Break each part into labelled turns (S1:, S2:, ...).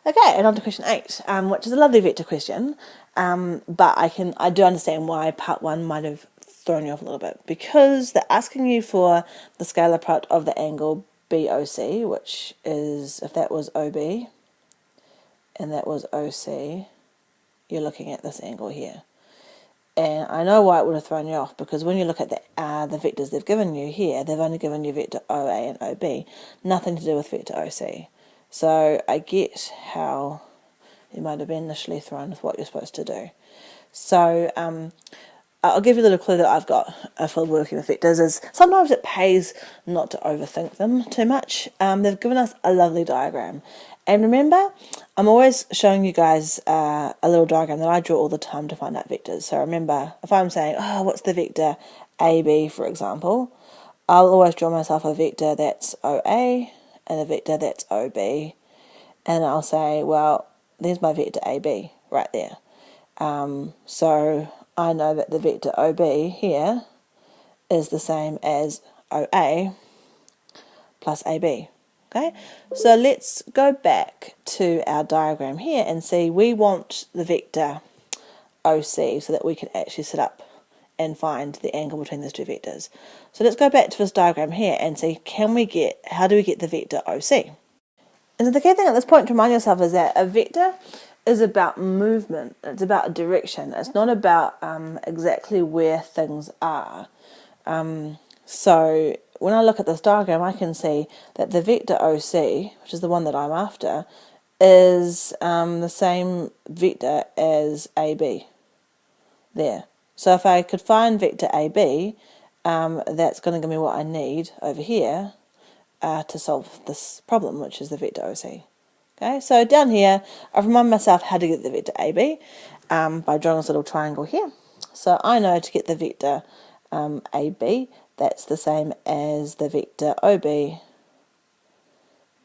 S1: Okay, and on to question 8, which is a lovely vector question, but I do understand why part 1 might have thrown you off a little bit, because they're asking you for the scalar product of the angle BOC, which is, if that was OB and that was OC, you're looking at this angle here. And I know why it would have thrown you off, because when you look at the vectors they've given you here, they've only given you vector OA and OB, nothing to do with vector OC. So I get how you might have been initially thrown with what you're supposed to do. So I'll give you a little clue that I've got for working with vectors is sometimes it pays not to overthink them too much. They've given us a lovely diagram. And remember, I'm always showing you guys a little diagram that I draw all the time to find out vectors. So remember, if I'm saying, oh, what's the vector AB, for example, I'll always draw myself a vector that's OA and a vector that's OB. And I'll say, well, there's my vector AB right there. So I know that the vector OB here is the same as OA plus AB. Okay, so let's go back to our diagram here and see we want the vector OC so that we can actually sit up and find the angle between those two vectors. So let's go back to this diagram here and see how do we get the vector OC? And so the key thing at this point to remind yourself is that a vector is about movement, it's about direction, it's not about exactly where things are. So when I look at this diagram, I can see that the vector OC, which is the one that I'm after, is the same vector as AB there. So if I could find vector AB, that's going to give me what I need over here to solve this problem, which is the vector OC. Okay, so down here, I've reminded myself how to get the vector AB by drawing this little triangle here. So I know to get the vector AB, that's the same as the vector OB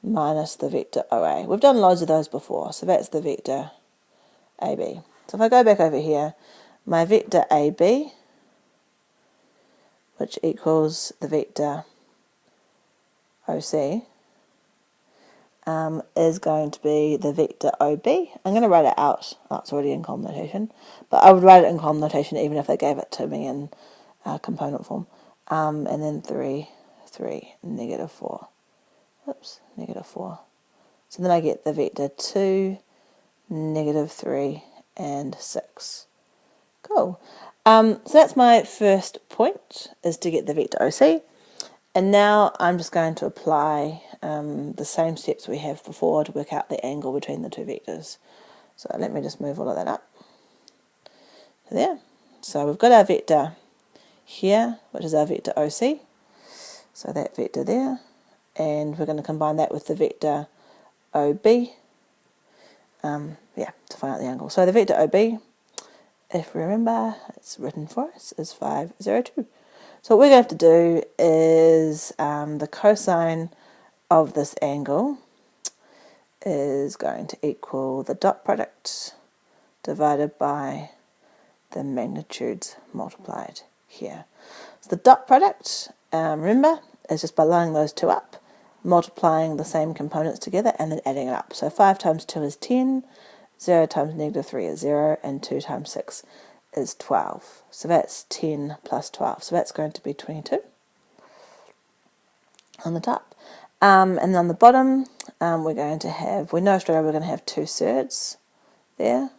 S1: minus the vector OA. We've done loads of those before, so that's the vector AB. So if I go back over here, my vector AB, which equals the vector OC, is going to be the vector OB. I'm going to write it out. Oh, it's already in column notation, but I would write it in column notation even if they gave it to me in component form. And then 3, 3, negative 4. Oops, negative 4. So then I get the vector 2, negative 3, and 6. Cool. So that's my first point, is to get the vector OC. And now I'm just going to apply the same steps we have before to work out the angle between the two vectors. So let me just move all of that up. There. So we've got our vector here, which is our vector OC. So that vector there. And we're going to combine that with the vector OB. To find out the angle. So the vector OB, if we remember, it's written for us, is 5, 0, 2. So what we're going to have to do is the cosine of this angle is going to equal the dot product divided by the magnitudes multiplied here. So the dot product, remember, is just by lining those two up, multiplying the same components together and then adding it up. So 5 times 2 is 10, 0 times negative 3 is 0, and 2 times 6 is 12. So that's 10 plus 12. So that's going to be 22 on the top. And on the bottom, we're going to have, we know straight away we're going to have 2/3 there.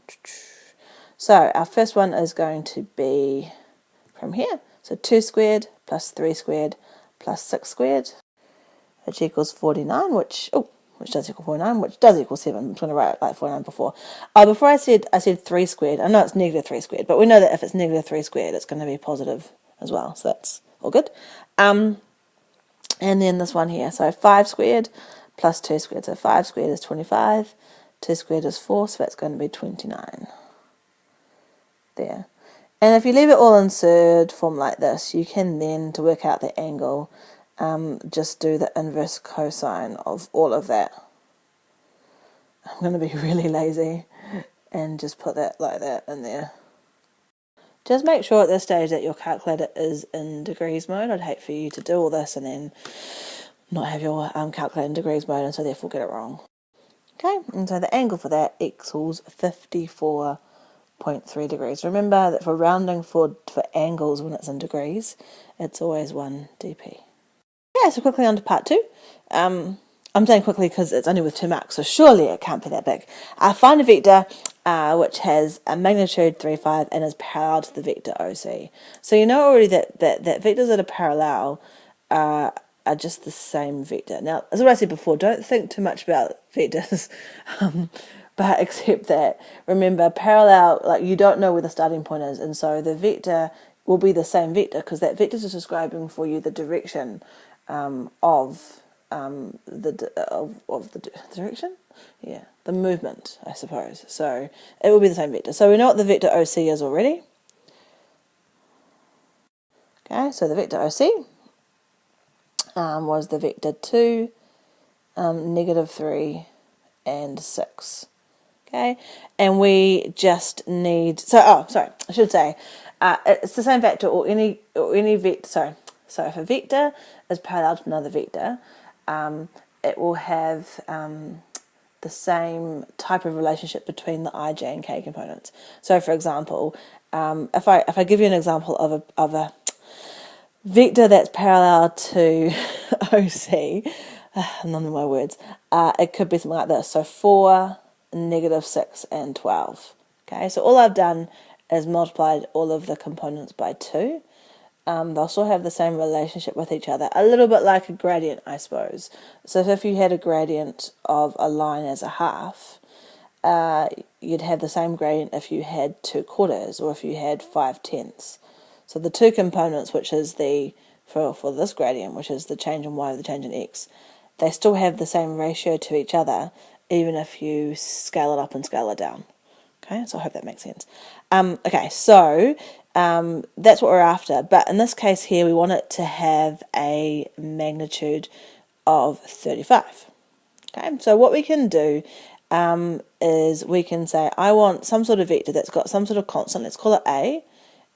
S1: So our first one is going to be from here. So 2 squared plus 3 squared plus 6 squared, which equals 49, which does equal 49, which does equal 7. I'm just going to write it like 49 before. Before I said 3 squared. I know it's negative 3 squared, but we know that if it's negative 3 squared, it's going to be positive as well. So that's all good. And then this one here. So 5 squared plus 2 squared. So 5 squared is 25. 2 squared is 4, so that's going to be 29. There. And if you leave it all in surd form like this, you can then, to work out the angle, just do the inverse cosine of all of that. I'm going to be really lazy and just put that like that in there. Just make sure at this stage that your calculator is in degrees mode. I'd hate for you to do all this and then not have your calculator in degrees mode and so therefore get it wrong. Okay, and so the angle for that equals 54.3 degrees. Remember that for rounding for angles when it's in degrees, it's always 1 dp. Yeah, so quickly on to part 2. I'm saying quickly because it's only with 2 marks, so surely it can't be that big. Find a vector which has a magnitude 3, 5 and is parallel to the vector OC. So you know already that vectors that are parallel are just the same vector. Now, as what I said before, don't think too much about vectors, but except that, remember, parallel, like you don't know where the starting point is, and so the vector will be the same vector because that vector is describing for you the direction of the direction, the movement, I suppose. So it will be the same vector. So we know what the vector OC is already. Okay, so the vector OC was the vector 2, -3, and 6. Okay, and we just need, I should say, it's the same vector or any vector. So if a vector is parallel to another vector, it will have the same type of relationship between the I, j, and k components. So, for example, if I give you an example of a vector that's parallel to OC, none of my words, it could be something like this. So 4, -6, and 12. Okay, so all I've done is multiplied all of the components by 2. They'll still have the same relationship with each other, a little bit like a gradient, I suppose. So if you had a gradient of a line as a half, you'd have the same gradient if you had 2/4 or if you had 5/10. So the 2 components, which is for this gradient, which is the change in y or the change in x, they still have the same ratio to each other, even if you scale it up and scale it down. Okay, so I hope that makes sense. Okay, so that's what we're after, but in this case here we want it to have a magnitude of 35. Okay, so what we can do is we can say I want some sort of vector that's got some sort of constant. Let's call it a,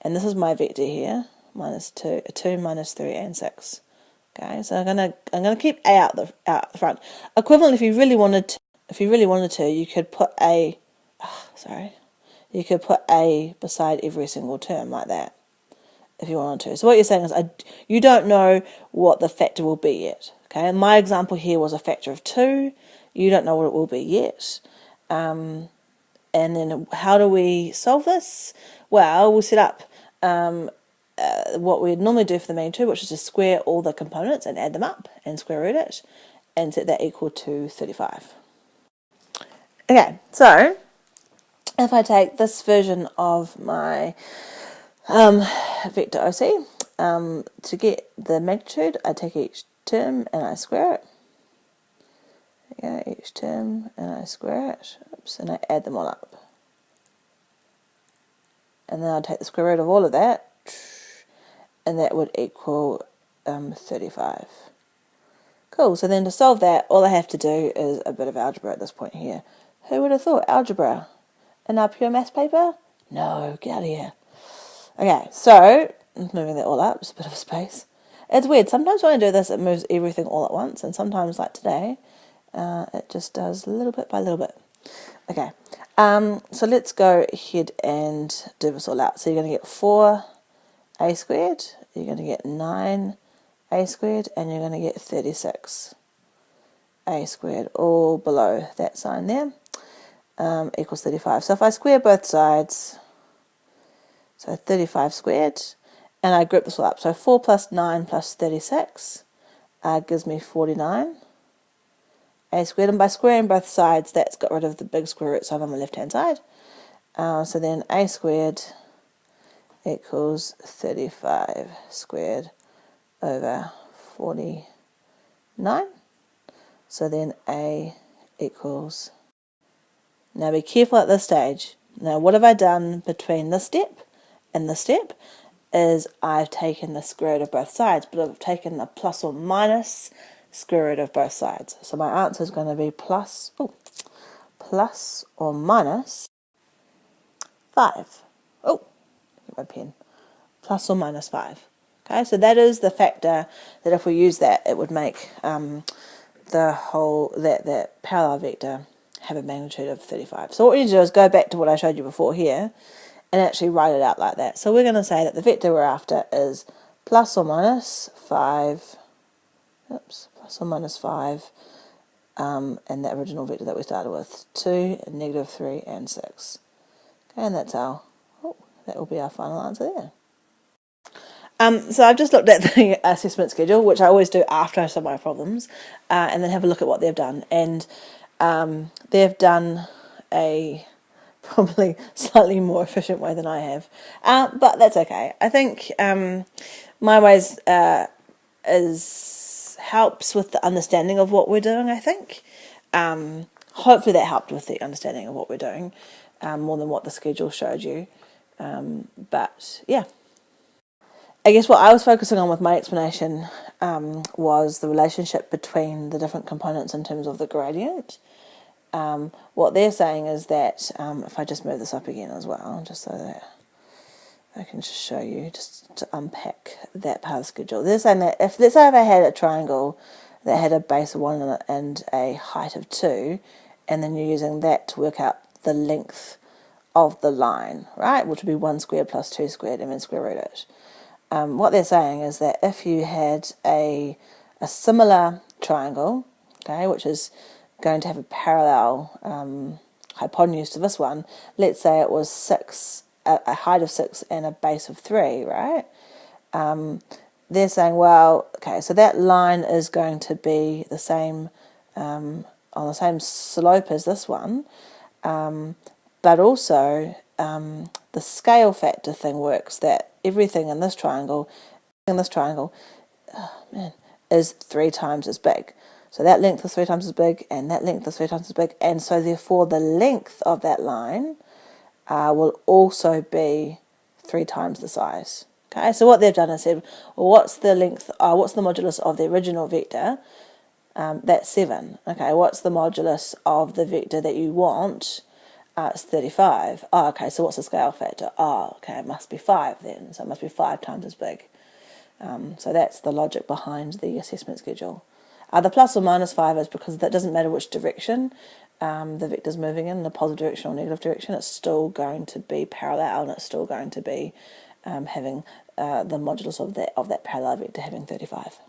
S1: and this is my vector here, -2, 2, -3, and 6. Okay, so I'm gonna keep a out the front. Equivalent, if you really wanted to, you could put a. You could put a beside every single term like that, if you wanted to. So what you're saying is you don't know what the factor will be yet. Okay, and my example here was a factor of 2. You don't know what it will be yet. And then how do we solve this? Well, we'll set up what we'd normally do for the magnitude, which is to square all the components and add them up and square root it and set that equal to 35. Okay, so if I take this version of my vector OC, to get the magnitude, I take each term and I square it. Yeah, each term and I square it. Oops, and I add them all up. And then I'll take the square root of all of that, and that would equal 35. Cool, so then to solve that, all I have to do is a bit of algebra at this point here. Who would have thought algebra in our pure maths paper? No, get out of here. Okay, so, moving that all up, just a bit of a space. It's weird, sometimes when I do this, it moves everything all at once, and sometimes, like today, it just does little bit by little bit. Okay, so let's go ahead and do this all out. So you're going to get 4a squared, you're going to get 9a squared, and you're going to get 36a squared, all below that sign there, equals 35. So if I square both sides, so 35 squared, and I group this all up, so 4 plus 9 plus 36 gives me 49 a squared, and by squaring both sides, that's got rid of the big square root sign on the left hand side. So then a squared equals 35 squared over 49. So then a equals, now be careful at this stage. Now what have I done between this step and this step is I've taken the square root of both sides, but I've taken the plus or minus square root of both sides. So my answer is going to be plus or minus 5. Oh, get my pen. Plus or minus 5. Okay, so that is the factor that if we use that, it would make the whole that parallel vector have a magnitude of 35. So what you do is go back to what I showed you before here and actually write it out like that. So we're going to say that the vector we're after is plus or minus 5, plus or minus 5, and the original vector that we started with, 2, negative 3, and 6. Okay, and that will be our final answer there. So I've just looked at the assessment schedule, which I always do after I solve my problems, and then have a look at what they've done. And they've done a probably slightly more efficient way than I have, but that's okay. I think my ways helps with the understanding of what we're doing, I think. Hopefully that helped with the understanding of what we're doing, more than what the schedule showed you. But yeah. I guess what I was focusing on with my explanation was the relationship between the different components in terms of the gradient. What they're saying is that, if I just move this up again as well, just so that I can just show you, just to unpack that part of the schedule. They're saying that if, let's say if I had a triangle that had a base of 1 and a height of 2, and then you're using that to work out the length of the line, right, which would be 1 squared plus 2 squared, and then square root it. What they're saying is that if you had a similar triangle, okay, which is going to have a parallel hypotenuse to this one, let's say it was 6, a height of 6 and a base of 3, right? They're saying, well, okay, so that line is going to be the same, on the same slope as this one, but also the scale factor thing works, that everything in this triangle, is 3 times as big. So that length is 3 times as big, and that length is 3 times as big, and so therefore the length of that line will also be 3 times the size. Okay, so what they've done is said, well, what's the length? What's the modulus of the original vector? That's 7. Okay, what's the modulus of the vector that you want? It's 35. Oh, okay, so what's the scale factor? Oh, okay, it must be 5 then. So it must be 5 times as big. So that's the logic behind the assessment schedule. The plus or minus 5 is because that doesn't matter which direction the vector's moving in, the positive direction or negative direction, it's still going to be parallel, and it's still going to be having the modulus of that parallel vector having 35.